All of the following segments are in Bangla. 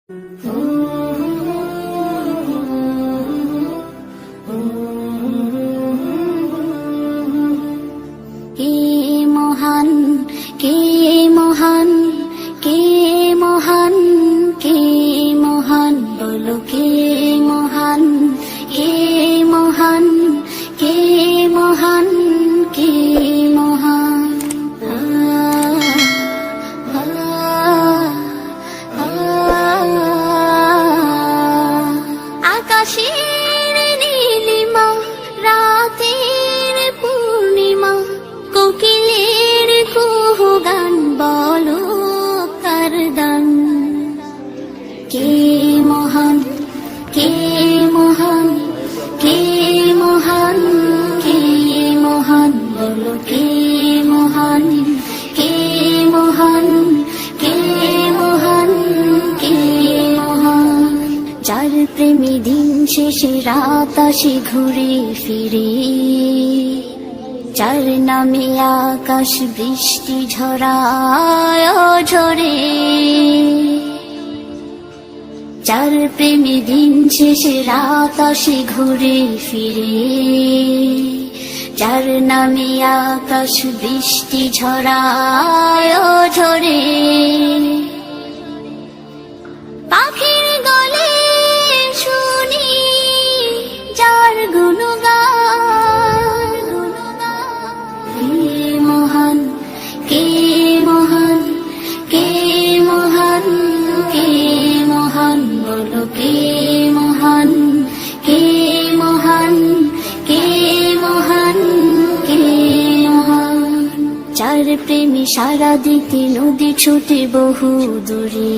কে মহান, কে মহান, কে মহান, কে মহান, বলো কে মহান, কে মহান, কে মহান, কে মহান। আকাশের নীলিমা, রাতের পূর্ণিমা, কোকিলের কুহু গান, বলো কার দান। কে মহান, কে মহান, কে মহান, কে মহান, বলো কে মহান, কে মহান, কে মহান, কে মহান। যার প্রেমী দিন শেষে রাত আসে ঘুরে ফিরে, যার নামে আকাশ বৃষ্টি ঝরায় ঝরে, যার প্রেমী দিন শেষে রাত আসে ঘুরে ফিরে, যার নামে আকাশ বৃষ্টি ঝরায় ঝরে। পাখির গলে শুনি যার গুণগান, কে মহান, কে মহান, কে মহান, কে মহান, বলো কে মহান, কে মহান, কে মহান, কে মহান। যার প্রেমী সারা দিতে নদী ছুটে বহু দূরে,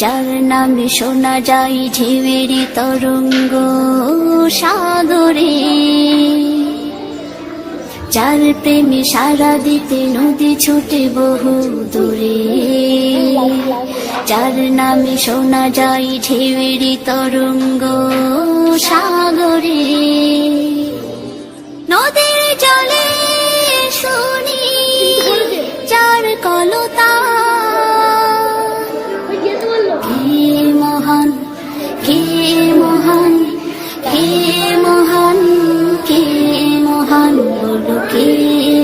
যার নামে শোনা যায় ঢেউয়ের তরঙ্গ সাগরে, যার প্রেমে সারা দিতে নদী ছুটে বহু দূরে, যার নামে শোনা যায় ঢেউয়ের তরঙ্গ সাগরে। নদীর জলে শুনি যার কলতান, কে মহান, কে মহান, কে মহান, কে মহান, বলো কে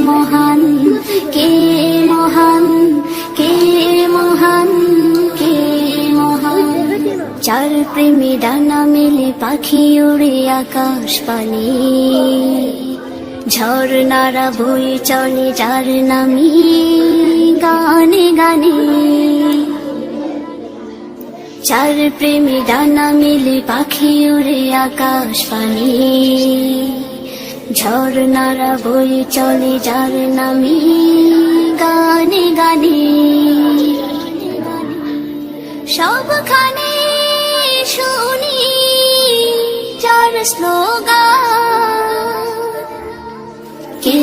মহান, কে মহান, কে মহান, কে মহান। যার প্রেমে ডানা মেলে পাখি ওড়ে আকাশ পানে, ঝর্ণারা বয়ে চলে যার নামে গানে গানে, যার প্রেমে ডানা মেলে পাখি ওড়ে আকাশ পানে, ঝর্ণারা বয়ে চলে যার নামে গানে গানে। সবখানে শুনি যার স্লোগান, কে